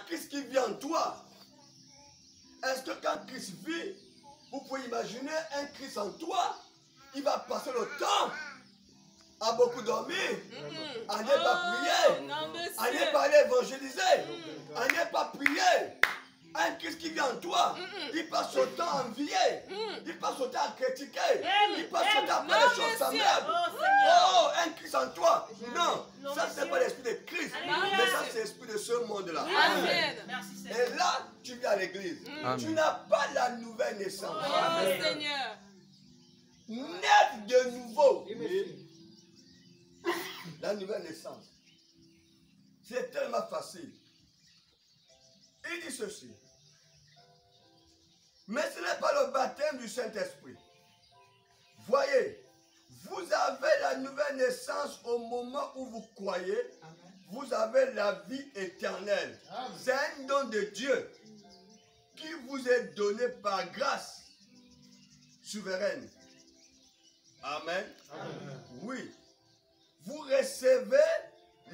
Christ qui vit en toi, est-ce que quand Christ vit, vous pouvez imaginer un Christ en toi, il va passer le temps à beaucoup dormir, à ne pas prier, à ne pas aller évangéliser, à ne pas prier. Un Christ qui vit en toi, il passe son temps à envier, il passe son temps à critiquer, il passe son temps à faire des choses semblables. Oh, un Christ en toi. Non, ça c'est pas l'esprit de Christ, mais ça c'est l'esprit de ce monde-là. Et là, tu viens à l'église. Tu n'as pas la nouvelle naissance. Oh Seigneur. Naître de nouveau. La nouvelle naissance. C'est tellement facile. Il dit ceci. Mais ce n'est pas le baptême du Saint-Esprit. Voyez, vous avez la nouvelle naissance au moment où vous croyez. Vous avez la vie éternelle. C'est un don de Dieu qui vous est donné par grâce souveraine. Amen. Oui. Vous recevez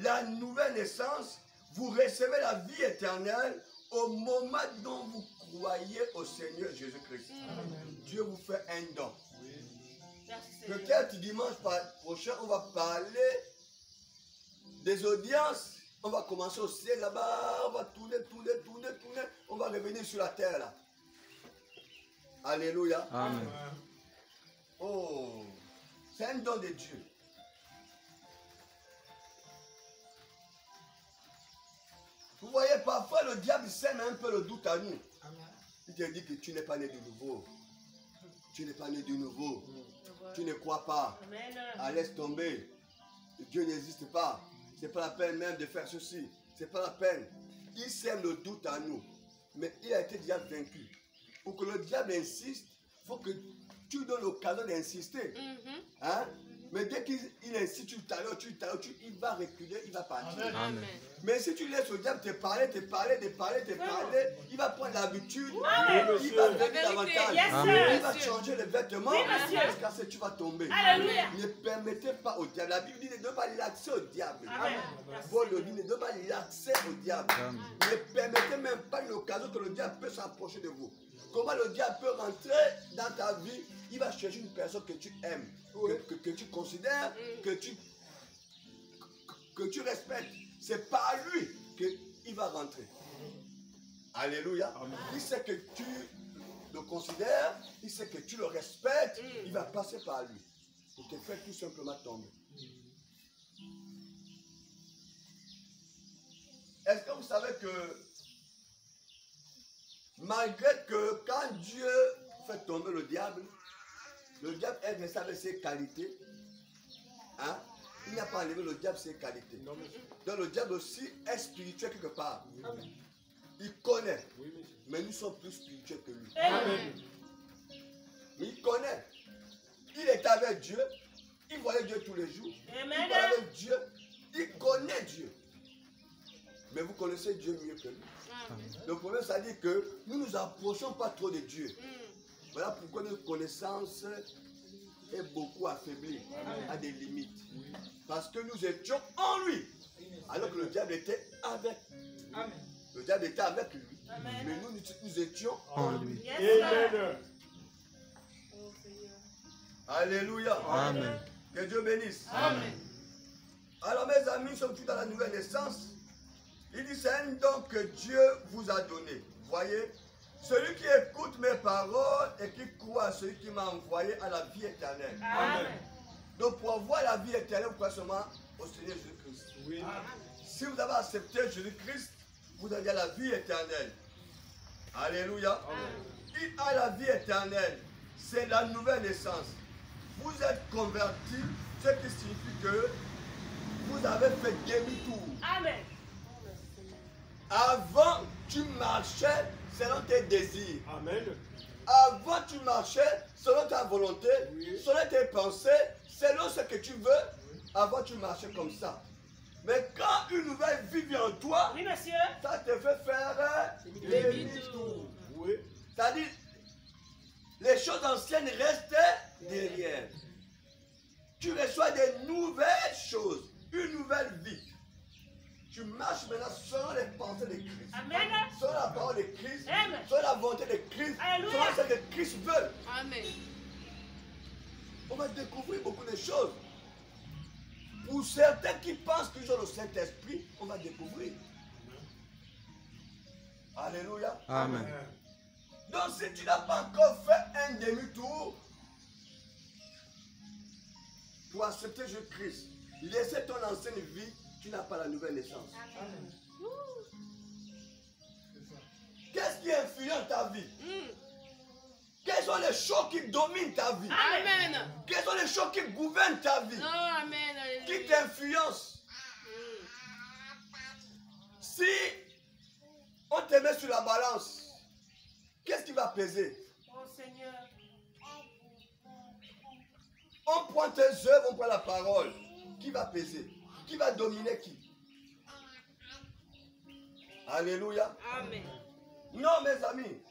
la nouvelle naissance, vous recevez la vie éternelle au moment dont vous croyez au Seigneur Jésus-Christ. Dieu vous fait un don. Peut-être dimanche prochain, on va parler des audiences. On va commencer au ciel là-bas, on va tourner. On va revenir sur la terre là. Alléluia. Amen. Oh, c'est un don de Dieu. Vous voyez, parfois le diable sème un peu le doute à nous. Il te dit que tu n'es pas né de nouveau. Tu n'es pas né de nouveau. Tu ne crois pas. Laisse tomber. Dieu n'existe pas. Ce n'est pas la peine même de faire ceci. Ce n'est pas la peine. Il sème le doute à nous. Mais il a été déjà vaincu. Pour que le diable insiste, il faut que tu donnes l'occasion d'insister. Hein? Mais dès qu'il insiste, il va reculer, il va partir. Amen. Mais si tu laisses le diable te parler, il va prendre l'habitude, il va venir davantage, il va changer les vêtements, jusqu'à ce que tu vas tomber. Ne permettez pas au diable. La Bible dit ne donne pas l'accès au diable. Paul le dit, ne donne pas l'accès au diable. Ne permettez même pas une occasion que le diable peut s'approcher de vous. Comment le diable peut rentrer dans ta vie? Il va chercher une personne que tu aimes, que tu considères, que tu respectes. C'est par lui qu'il va rentrer. Alléluia. Il sait que tu le considères, il sait que tu le respectes, il va passer par lui pour te faire tout simplement tomber. Est-ce que vous savez que malgré que quand Dieu fait tomber le diable est resté avec ses qualités, hein? Il n'a pas enlevé le diable ses qualités. Donc le diable aussi est spirituel quelque part. Il connaît, mais nous sommes plus spirituels que lui. Mais il connaît. Il était avec Dieu, il voyait Dieu tous les jours. Il parlait avec Dieu, il connaît Dieu. Mais vous connaissez Dieu mieux que lui. Le problème, ça dit que nous ne nous approchons pas trop de Dieu. Voilà pourquoi notre connaissance est beaucoup affaiblie, à des limites. Parce que nous étions en lui, alors que le diable était avec lui. Le diable était avec lui, mais nous étions en lui. Alléluia. Amen. Que Dieu bénisse. Amen. Alors mes amis, nous sommes tous dans la nouvelle naissance. Il dit c'est un don que Dieu vous a donné. Voyez, celui qui écoute mes paroles et qui croit à celui qui m'a envoyé à la vie éternelle. Amen. Donc pour avoir la vie éternelle, vous croyez seulement au Seigneur Jésus-Christ. Oui. Si vous avez accepté Jésus-Christ, vous avez la vie éternelle. Alléluia. Amen. Il a la vie éternelle. C'est la nouvelle naissance. Vous êtes convertis, ce qui signifie que vous avez fait demi-tour. Amen. Avant, tu marchais selon tes désirs. Amen. Avant, tu marchais selon ta volonté, Oui. selon tes pensées, selon ce que tu veux. Avant, tu marchais comme ça. Mais quand une nouvelle vie vient en toi, Oui, monsieur. ça te fait faire demi-tour. Oui. C'est-à-dire, les choses anciennes restent derrière. Tu reçois des nouvelles choses, une nouvelle vie. Tu marches maintenant selon les pensées de Christ. Amen. Selon la parole de Christ. Amen. Selon la volonté de Christ. Alléluia. Selon ce que Christ veut. Amen. On va découvrir beaucoup de choses. Pour certains qui pensent qu'ils ont le Saint-Esprit, on va découvrir. Alléluia. Amen. Donc si tu n'as pas encore fait un demi-tour pour accepter Jésus-Christ, laisser ton ancienne vie, tu n'as pas la nouvelle naissance. Qu'est-ce qui influence ta vie? Quelles sont les choses qui dominent ta vie? Amen. Quelles sont les choses qui gouvernent ta vie? Oh, amen. Qui t'influencent? Si on te met sur la balance, qu'est-ce qui va peser? Oh Seigneur. On prend tes œuvres, on prend la parole. Qui va peser? Qui va dominer qui? Alléluia. Amen. Non, mes amis.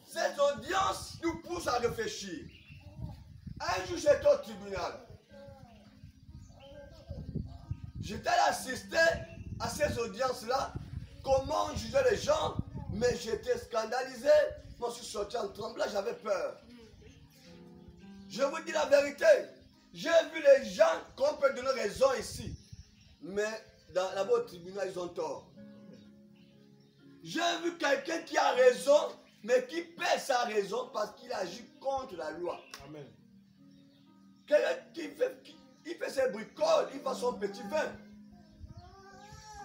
Cette audience nous pousse à réfléchir. Un jour, j'étais au tribunal. J'étais allé assister à ces audiences-là. Comment on jugeait les gens. Mais j'étais scandalisé. Moi, je suis sorti en tremblant, j'avais peur. Je vous dis la vérité. J'ai vu les gens qu'on peut donner raison ici. Mais là-bas au tribunal, ils ont tort. J'ai vu quelqu'un qui a raison, mais qui perd sa raison parce qu'il agit contre la loi. Amen. Quelqu'un qui fait ses bricoles, il fait son petit vin.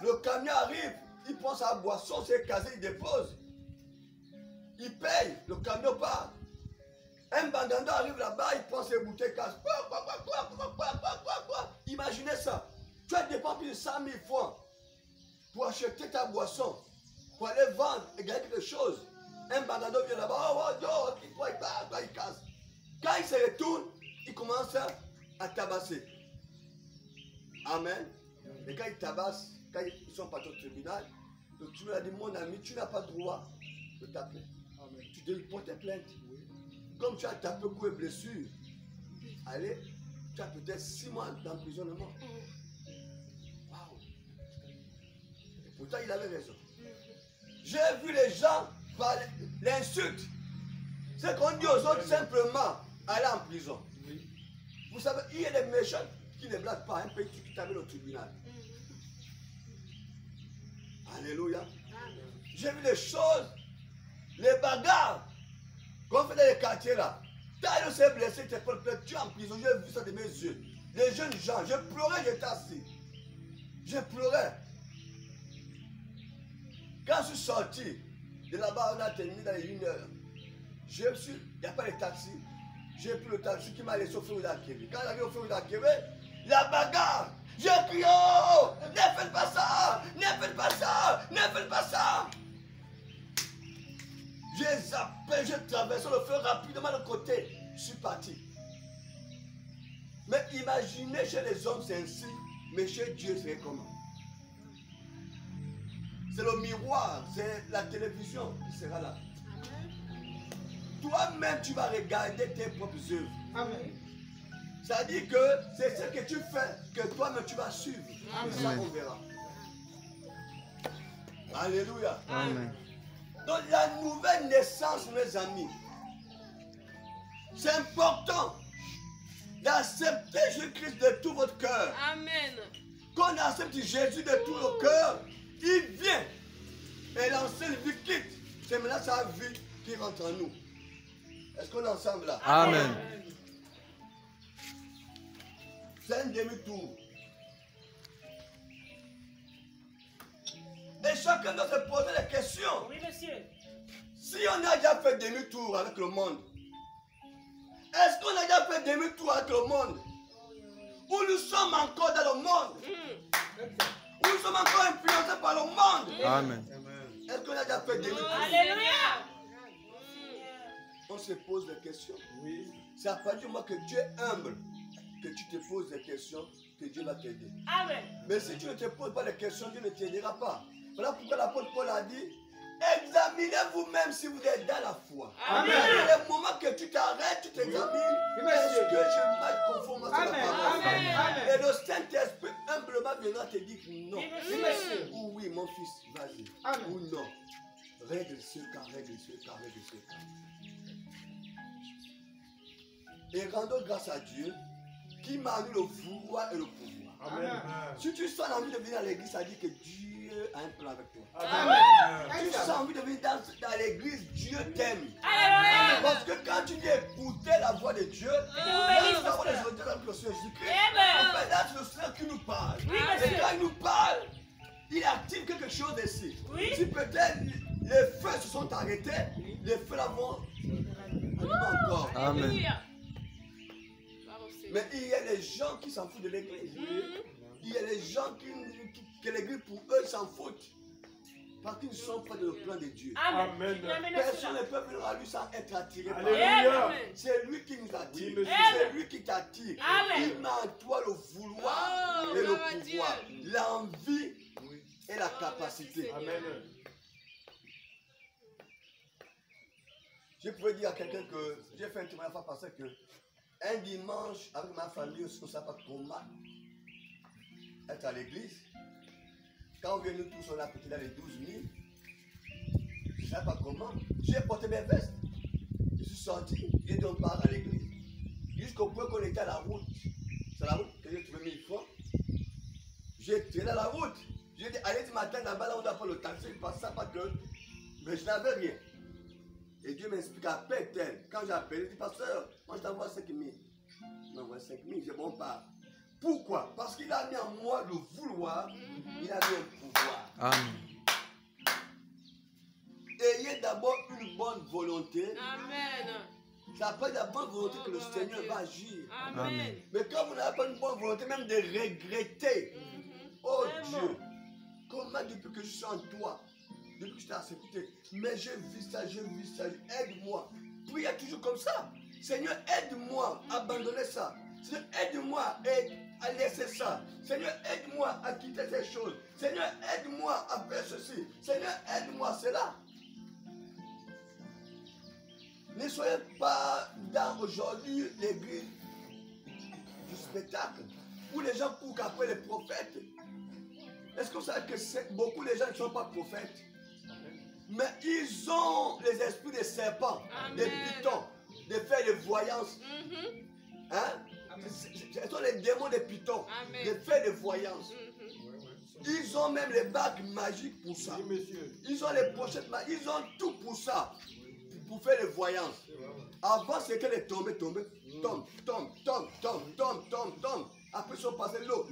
Le camion arrive, il prend sa boisson, ses casiers, il dépose. Il paye, le camion part. Un bandando arrive là-bas, il prend ses bouteilles, casse. Imaginez ça. Tu as dépensé plus de 100 000 francs pour acheter ta boisson, pour aller vendre et gagner quelque chose. Un bandando vient là-bas, il casse. Quand il se retourne, il commence à tabasser. Amen. Et quand il tabasse, quand ils sont partis au tribunal, le tribunal a dit, mon ami, tu n'as pas droit de taper. Tu dois porter plainte. Comme tu as tapé coup et blessure, allez, tu as peut-être 6 mois d'emprisonnement. Waouh! Et pourtant, il avait raison. J'ai vu les gens par l'insulte. C'est qu'on dit aux autres simplement, aller en prison. Vous savez, il y a des méchants qui ne blaguent pas, un pays qui t'amène au tribunal. Alléluia. J'ai vu les choses, les bagarres qu'on fait dans les quartiers là. T'as eu s'est blessé, t'es pas le tu es en prison, j'ai vu ça de mes yeux. Les jeunes gens, je pleurais, j'étais assis. Je pleurais. Quand je suis sorti de là-bas, on a terminé dans les 1 heure. Il n'y a pas de taxi. J'ai pris le taxi qui m'a laissé au feu d'Akébé. Quand j'arrive au feu d'Akébé, la bagarre. J'ai crié, oh, ne faites pas ça, ne faites pas ça, ne faites pas ça. J'ai zappé, j'ai traversé le feu rapidement de côté. Je suis parti. Mais imaginez chez les hommes c'est ainsi, mais chez Dieu c'est comment? C'est le miroir, c'est la télévision qui sera là. Toi-même tu vas regarder tes propres œuvres. Amen. Ça dit que c'est ce que tu fais que toi-même tu vas suivre. Et ça on verra. Alléluia. Amen. Donc la nouvelle naissance, mes amis, c'est important d'accepter Jésus-Christ de tout votre cœur. Amen. Quand on accepte Jésus de tout le cœur, il vient. Et l'ancienne vie quitte. C'est maintenant sa vie qui rentre en nous. Est-ce qu'on est ensemble là? Amen. C'est un demi-tour. Et chacun doit se poser des questions. Oui, monsieur. Si on a déjà fait demi-tour avec le monde, est-ce qu'on a déjà fait demi-tour avec le monde? Ou nous sommes encore dans le monde? Ou nous sommes encore influencés par le monde? Amen. Est-ce qu'on a déjà fait demi-tour? Alléluia. On se pose des questions. Oui. C'est à partir du moment que tu es humble que tu te poses des questions que Dieu va t'aider. Amen. Mais si tu ne te poses pas de questions, Dieu ne t'aidera pas. Voilà pourquoi l'apôtre Paul a dit, examinez vous-même si vous êtes dans la foi. Amen. Et le moment que tu t'arrêtes, tu t'examines, est-ce que je marche conformément à la parole? Amen. Et le Saint-Esprit humblement viendra te dire non. Oui, monsieur. Ou oui, mon fils, vas-y. Amen. Ou non. Règle ce cas, règle ce cas, règle ce cas. Et rendons grâce à Dieu qui m'a donné le vouloir et le pouvoir. Amen. Si tu sens l'envie de venir à l'église, ça dit que Dieu a un plan avec toi. Amen. Si tu sens envie de venir dans l'église, Dieu t'aime. Alléluia. Parce que quand tu viens écouter la voix de Dieu, nous avons les auditions avec le Seigneur Jésus-Christ. Amen. Maintenant, c'est le Seigneur qui nous parle. Oui, Et monsieur. quand il nous parle, il active quelque chose ici. Oui. Si peut-être les feux se sont arrêtés, les feux là vont allumer encore. Amen. Alléluia. Mais il y a des gens qui s'en foutent de l'église. Il y a des gens que l'église, pour eux, ils s'en foutent. Parce qu'ils ne sont pas dans le plan de Dieu. Amen. Personne ne peut venir à lui sans être attiré par lui. Alléluia. Amen. C'est lui qui nous attire. Oui, monsieur. C'est lui qui t'attire. Amen. Il met en toi le vouloir Oh, et le gloire à pouvoir, Dieu. l'envie Oui. et la Oh, capacité. merci, Amen. Je pouvais dire à quelqu'un que j'ai fait un témoignage parce que un dimanche, avec ma famille, on ne savait pas comment être à l'église. Quand on vient nous tous, on a peut-être dans les 12 000. Je ne savais pas comment. J'ai porté mes vestes. Je suis sorti, j'ai dit on part à l'église. Jusqu'au point qu'on était à la route. C'est la route que j'ai trouvé 1000 francs. J'ai traîné à la route. J'ai dit allez du matin là-bas, là on doit prendre le taxi, je passe ça pas que. Mais je n'avais rien. Et Dieu m'explique à peine. Quand j'ai appelé, il dit pasteur, moi je t'envoie 5 000. Il m'envoie 5 000, j'ai bon part. Pourquoi? Parce qu'il a mis en moi le vouloir, il a mis un pouvoir. Amen. Ayez d'abord une bonne volonté. Amen. C'est après la bonne volonté que le Seigneur va agir. Amen. Mais quand vous n'avez pas une bonne volonté, même de regretter, oh Dieu, comment depuis que je suis en toi, depuis que je t'ai accepté, mais je vis ça, aide-moi. Priez toujours comme ça. Seigneur, aide-moi à abandonner ça. Seigneur, aide-moi à laisser ça. Seigneur, aide-moi à quitter ces choses. Seigneur, aide-moi à faire ceci. Seigneur, aide-moi à cela. Ne soyez pas dans aujourd'hui l'église du spectacle où les gens courent après les prophètes. Est-ce que vous savez que beaucoup de gens ne sont pas prophètes? Mais ils ont les esprits des serpents, des pitons, des fers de voyance. Hein? Ce sont les démons des pitons, des fers de voyance. Ils ont même les bagues magiques pour ça. Oui, monsieur. Ils ont les pochettes magiques, ils ont tout pour ça. Pour faire les voyances. Avant, c'est que les tomber. Après, ils sont passés l'eau.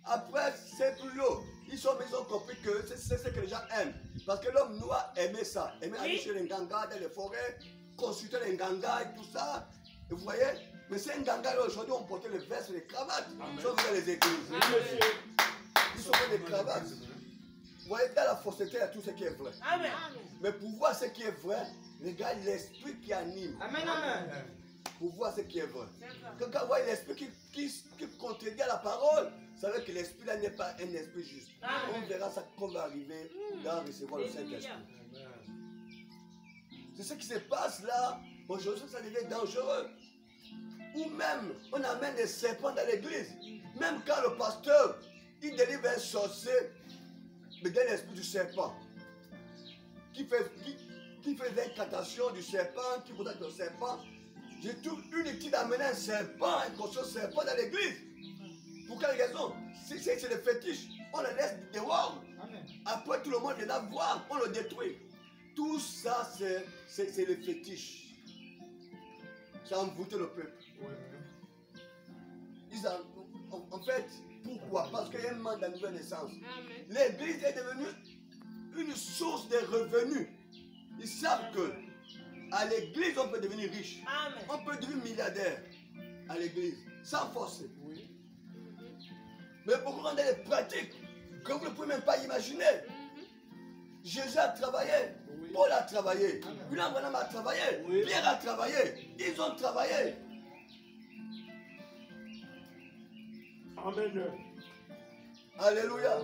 Après, c'est plus l'eau. Ils ont compris que c'est ce que les gens aiment. Parce que l'homme noir aimait ça. Aimait aller chez les gangas dans les forêts, consulter les gangas et tout ça. Et vous voyez? Mais c'est un ganga aujourd'hui, on portait les vestes et les cravates. Ils sont dans les églises. Oui, monsieur. Ils sont dans les cravates. Vous voyez, dans la fausseté, il y a tout ce qui est vrai. Amen. Mais pour voir ce qui est vrai, regarde l'esprit qui anime. Amen, amen. Pour voir ce qui est vrai. Quand vous voyez l'esprit qui contredit la parole, vous savez que l'esprit là n'est pas un esprit juste. On verra ça quand on va arriver dans recevoir le Saint-Esprit. C'est ce qui se passe là. Aujourd'hui, ça devient dangereux. Ou même, on amène des serpents dans l'église. Même quand le pasteur, il délivre un sorcier, mais dans l'esprit du serpent, qui fait l'incantation du serpent, qui vous donne le serpent. Je trouve inutile d'amener un serpent, un cochon serpent dans l'église. Pour quelle raison? Si c'est le fétiche, on le laisse dehors. Après, tout le monde vient voir, on le détruit. Tout ça, c'est le fétiche. Ça a envoûté le peuple. En fait, pourquoi? Parce qu'il y a un manque de nouvelle naissance. L'église est devenue une source de revenus. Ils savent que à l'église, on peut devenir riche. On peut devenir milliardaire à l'église, sans forcer. Mais beaucoup rendent des pratiques que vous ne pouvez même pas imaginer. Jésus a travaillé, Paul a travaillé, William Branham a travaillé, Pierre a travaillé, ils ont travaillé. Amen. Alléluia.